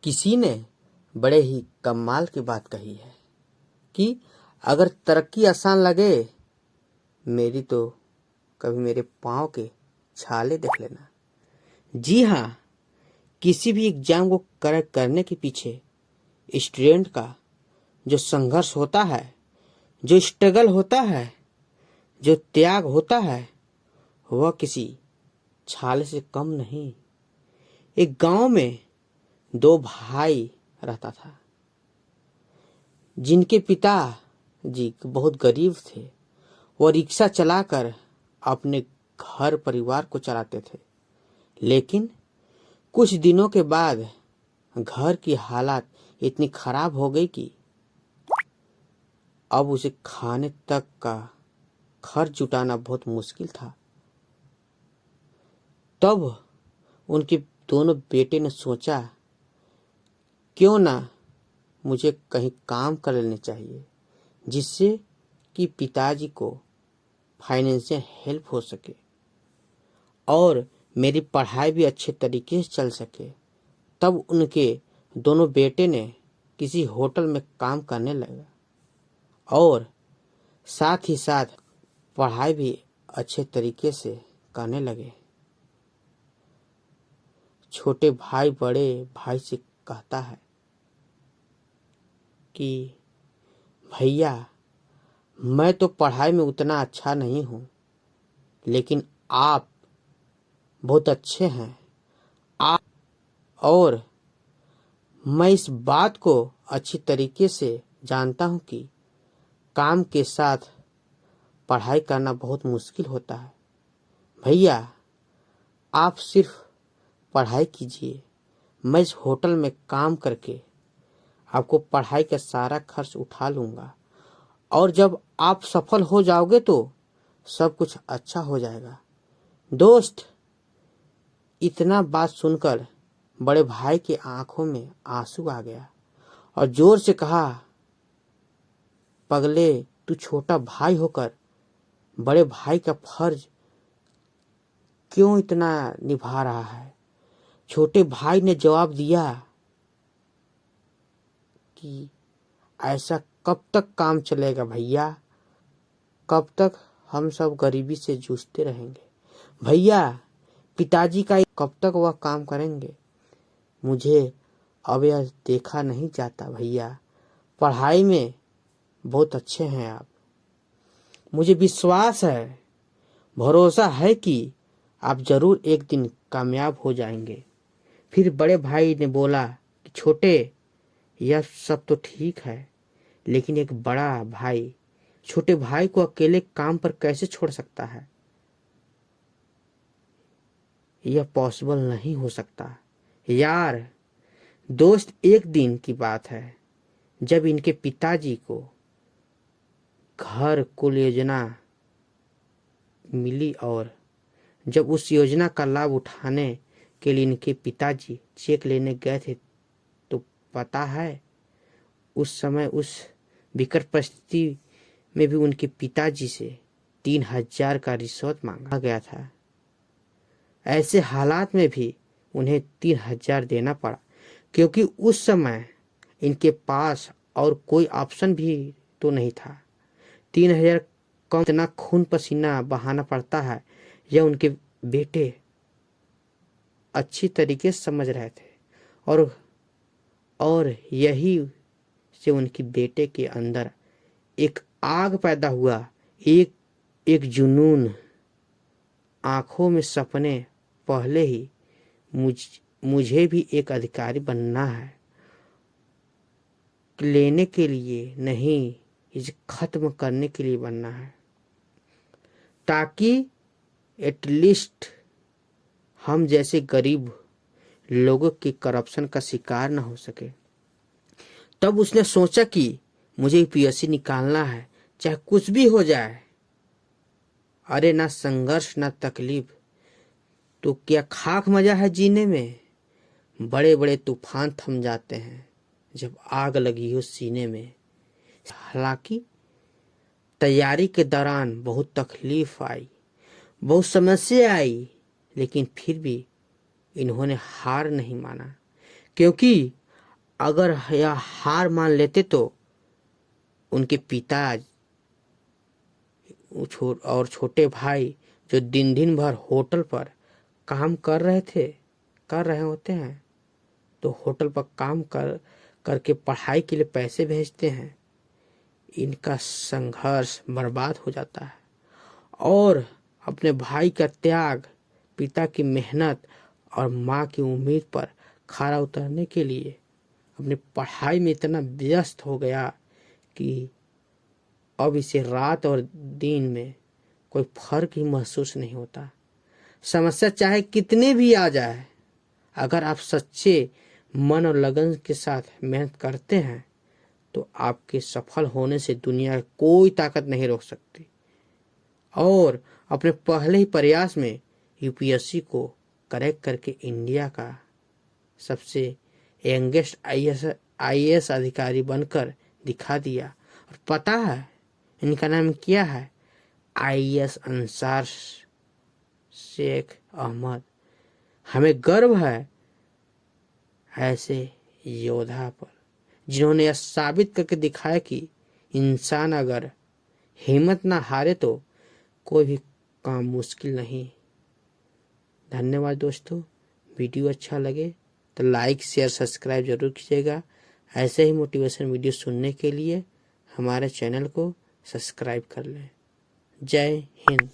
किसी ने बड़े ही कमाल की बात कही है कि अगर तरक्की आसान लगे मेरी तो कभी मेरे पाँव के छाले देख लेना। जी हाँ, किसी भी एग्जाम को करेक्ट करने के पीछे स्टूडेंट का जो संघर्ष होता है, जो स्ट्रगल होता है, जो त्याग होता है, वह किसी छाले से कम नहीं। एक गांव में दो भाई रहता था जिनके पिता जी बहुत गरीब थे। वो रिक्शा चलाकर अपने घर परिवार को चलाते थे, लेकिन कुछ दिनों के बाद घर की हालत इतनी खराब हो गई कि अब उसे खाने तक का खर्च जुटाना बहुत मुश्किल था। तब उनके दोनों बेटे ने सोचा क्यों ना मुझे कहीं काम कर लेने चाहिए जिससे कि पिताजी को फाइनेंशियल हेल्प हो सके और मेरी पढ़ाई भी अच्छे तरीके से चल सके। तब उनके दोनों बेटे ने किसी होटल में काम करने लगा और साथ ही साथ पढ़ाई भी अच्छे तरीके से करने लगे। छोटे भाई बड़े भाई से कहता है कि भैया, मैं तो पढ़ाई में उतना अच्छा नहीं हूँ, लेकिन आप बहुत अच्छे हैं। आप और मैं इस बात को अच्छी तरीके से जानता हूँ कि काम के साथ पढ़ाई करना बहुत मुश्किल होता है। भैया, आप सिर्फ पढ़ाई कीजिए, मैं इस होटल में काम करके आपको पढ़ाई का सारा खर्च उठा लूँगा और जब आप सफल हो जाओगे तो सब कुछ अच्छा हो जाएगा। दोस्त, इतना बात सुनकर बड़े भाई की आंखों में आंसू आ गया और जोर से कहा, पगले, तू छोटा भाई होकर बड़े भाई का फर्ज क्यों इतना निभा रहा है? छोटे भाई ने जवाब दिया कि ऐसा कब तक काम चलेगा भैया? कब तक हम सब गरीबी से जूझते रहेंगे? भैया, पिताजी का कब तक वह काम करेंगे? मुझे अब यह देखा नहीं जाता भैया। पढ़ाई में बहुत अच्छे हैं आप। मुझे विश्वास है, भरोसा है कि आप जरूर एक दिन कामयाब हो जाएंगे। फिर बड़े भाई ने बोला कि छोटे, यह सब तो ठीक है, लेकिन एक बड़ा भाई छोटे भाई को अकेले काम पर कैसे छोड़ सकता है? यह पॉसिबल नहीं हो सकता। यार दोस्त, एक दिन की बात है जब इनके पिताजी को घर कुल योजना मिली और जब उस योजना का लाभ उठाने के लिए इनके पिताजी चेक लेने गए थे तो पता है, उस समय उस विकट परिस्थिति में भी उनके पिताजी से 3,000 का रिश्वत मांगा गया था। ऐसे हालात में भी उन्हें 3,000 देना पड़ा क्योंकि उस समय इनके पास और कोई ऑप्शन भी तो नहीं था। 3,000 कम, इतना खून पसीना बहाना पड़ता है, यह उनके बेटे अच्छी तरीके से समझ रहे थे और यही से उनके बेटे के अंदर एक आग पैदा हुआ, एक जुनून, आंखों में सपने। पहले ही मुझे भी एक अधिकारी बनना है, लेने के लिए नहीं, इसे खत्म करने के लिए बनना है, ताकि एटलीस्ट हम जैसे गरीब लोगों के करप्शन का शिकार न हो सके। तब उसने सोचा कि मुझे यूपीएससी निकालना है, चाहे कुछ भी हो जाए। अरे ना संघर्ष ना तकलीफ तो क्या खाक मजा है जीने में? बड़े बड़े तूफान थम जाते हैं जब आग लगी हो सीने में। हालांकि तैयारी के दौरान बहुत तकलीफ आई, बहुत समस्या आई, लेकिन फिर भी इन्होंने हार नहीं माना क्योंकि अगर यह हार मान लेते तो उनके पिता और छोटे भाई जो दिन दिन भर होटल पर काम कर रहे होते हैं, तो होटल पर काम करके पढ़ाई के लिए पैसे भेजते हैं, इनका संघर्ष बर्बाद हो जाता है। और अपने भाई का त्याग, पिता की मेहनत और माँ की उम्मीद पर खरा उतरने के लिए अपनी पढ़ाई में इतना व्यस्त हो गया कि अब इसे रात और दिन में कोई फर्क ही महसूस नहीं होता। समस्या चाहे कितने भी आ जाए, अगर आप सच्चे मन और लगन के साथ मेहनत करते हैं तो आपके सफल होने से दुनिया की कोई ताकत नहीं रोक सकती। और अपने पहले ही प्रयास में यूपीएससी को क्रैक करके इंडिया का सबसे यंगेस्ट आईएएस अधिकारी बनकर दिखा दिया। और पता है इनका नाम क्या है? आईएएस अंसार शेख अहमद। हमें गर्व है ऐसे योद्धा पर, जिन्होंने यह साबित करके दिखाया कि इंसान अगर हिम्मत ना हारे तो कोई भी काम मुश्किल नहीं। धन्यवाद दोस्तों। वीडियो अच्छा लगे तो लाइक शेयर सब्सक्राइब जरूर कीजिएगा। ऐसे ही मोटिवेशन वीडियो सुनने के लिए हमारे चैनल को सब्सक्राइब कर लें। जय हिंद।